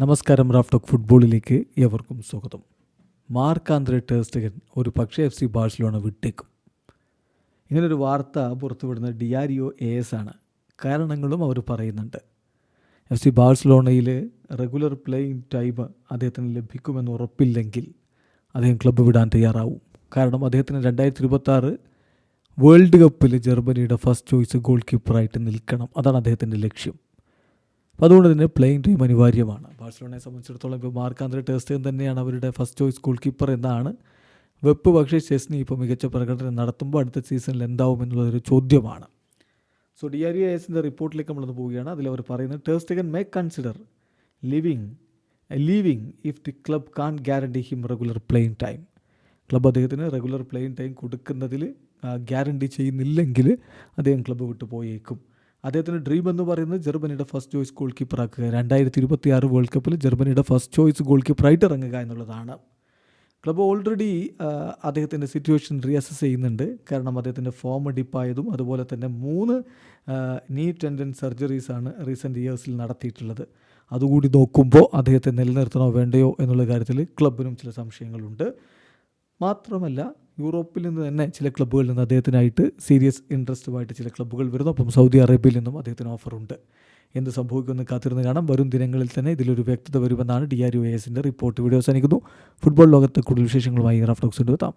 നമസ്കാരം. Raf talk ഫുട്ബോളിലേക്ക് ഏവർക്കും സ്വാഗതം. മാർക്ക് ആന്ദ്രേ ടെർ സ്റ്റെഗൻ ഒരു പക്ഷേ FC ബാഴ്സലോണ വിട്ടേക്കും. ഇങ്ങനൊരു വാർത്ത പുറത്തുവിടുന്ന ഡിയാരിയോ AS ആണ്. കാരണങ്ങളും അവർ പറയുന്നുണ്ട്. FC ബാഴ്സലോണയിൽ റെഗുലർ പ്ലേയിങ് ടൈം അദ്ദേഹത്തിന് ലഭിക്കുമെന്ന് ഉറപ്പില്ലെങ്കിൽ അദ്ദേഹം ക്ലബ്ബ് വിടാൻ തയ്യാറാവും. കാരണം അദ്ദേഹത്തിന് 2026 വേൾഡ് കപ്പിൽ ജർമ്മനിയുടെ ഫസ്റ്റ് ചോയ്സ് ഗോൾ കീപ്പറായിട്ട് നിൽക്കണം. അതാണ് അദ്ദേഹത്തിൻ്റെ ലക്ഷ്യം. അപ്പോൾ അതുകൊണ്ട് തന്നെ പ്ലേയിങ് ടൈം അനിവാര്യമാണ്. ബാഴ്സലോണയെ സംബന്ധിച്ചിടത്തോളം ഇപ്പോൾ മാർക്ക് ആന്ദ്രേ ടെർ സ്റ്റെഗൻ തന്നെയാണ് അവരുടെ ഫസ്റ്റ് ചോയ്സ് ഗോൾ കീപ്പർ എന്നാണ് വെപ്പ്. പക്ഷേ ചെസ്നി ഇപ്പോൾ മികച്ച പ്രകടനം നടത്തുമ്പോൾ അടുത്ത സീസണിൽ എന്താവും എന്നുള്ളതൊരു ചോദ്യമാണ്. സോ ഡിയാരിയോ ASൻ്റെ റിപ്പോർട്ടിലേക്ക് നമ്മളൊന്ന് പോവുകയാണ്. അതിലവർ പറയുന്നത് ter Stegen may consider leaving if the club can't guarantee him regular playing time. Club അദ്ദേഹത്തിന് റെഗുലർ പ്ലേയിങ് ടൈം കൊടുക്കുന്നതിൽ ഗ്യാരണ്ടി ചെയ്യുന്നില്ലെങ്കിൽ അദ്ദേഹം ക്ലബ്ബ് വിട്ടു പോയേക്കും. അദ്ദേഹത്തിൻ്റെ ഡ്രീം എന്ന് പറയുന്നത് ജർമ്മനിയുടെ ഫസ്റ്റ് ചോയ്സ് ഗോൾ കീപ്പറാക്കുക, 2026 വേൾഡ് കപ്പിൽ ജർമ്മനിയുടെ ഫസ്റ്റ് ചോയ്സ് ഗോൾ കീപ്പറായിട്ട് ഇറങ്ങുക എന്നുള്ളതാണ്. ക്ലബ്ബ് ഓൾറെഡി അദ്ദേഹത്തിൻ്റെ സിറ്റുവേഷൻ റീഅസസ് ചെയ്യുന്നുണ്ട്. കാരണം അദ്ദേഹത്തിൻ്റെ ഫോം ഡിപ്പായതും അതുപോലെ തന്നെ 3 നീ ടെൻഡൻ സർജറീസാണ് റീസെൻറ്റ് ഇയേഴ്സിൽ നടത്തിയിട്ടുള്ളത്. അതുകൂടി നോക്കുമ്പോൾ അദ്ദേഹത്തെ നിലനിർത്തണോ വേണ്ടയോ എന്നുള്ള കാര്യത്തിൽ ക്ലബിനും ചില സംശയങ്ങളുണ്ട്. മാത്രമല്ല യൂറോപ്പിൽ നിന്ന് തന്നെ ചില ക്ലബ്ബുകളിൽ നിന്ന് അദ്ദേഹത്തിനായിട്ട് സീരിയസ് ഇൻട്രസ്റ്റുമായിട്ട് ചില ക്ലബ്ബുകൾ വരുന്നു. അപ്പം സൗദി അറേബ്യയിൽ നിന്നും അദ്ദേഹത്തിന് ഓഫറുണ്ട്. എന്ത് സംഭവിക്കുമെന്ന് കാത്തിരുന്ന് കാണാം. വരും ദിനങ്ങളിൽ തന്നെ ഇതിലൊരു വ്യക്തത വരുമെന്നാണ് ഡിയാരിയോ ASൻ്റെ റിപ്പോർട്ട്. വീഡിയോ അവസാനിക്കുന്നു. ഫുട്ബോൾ ലോകത്തെ കൂടുതൽ വിശേഷങ്ങളുമായി റാഫ് ടോക്സിൻ്റെ എത്താം.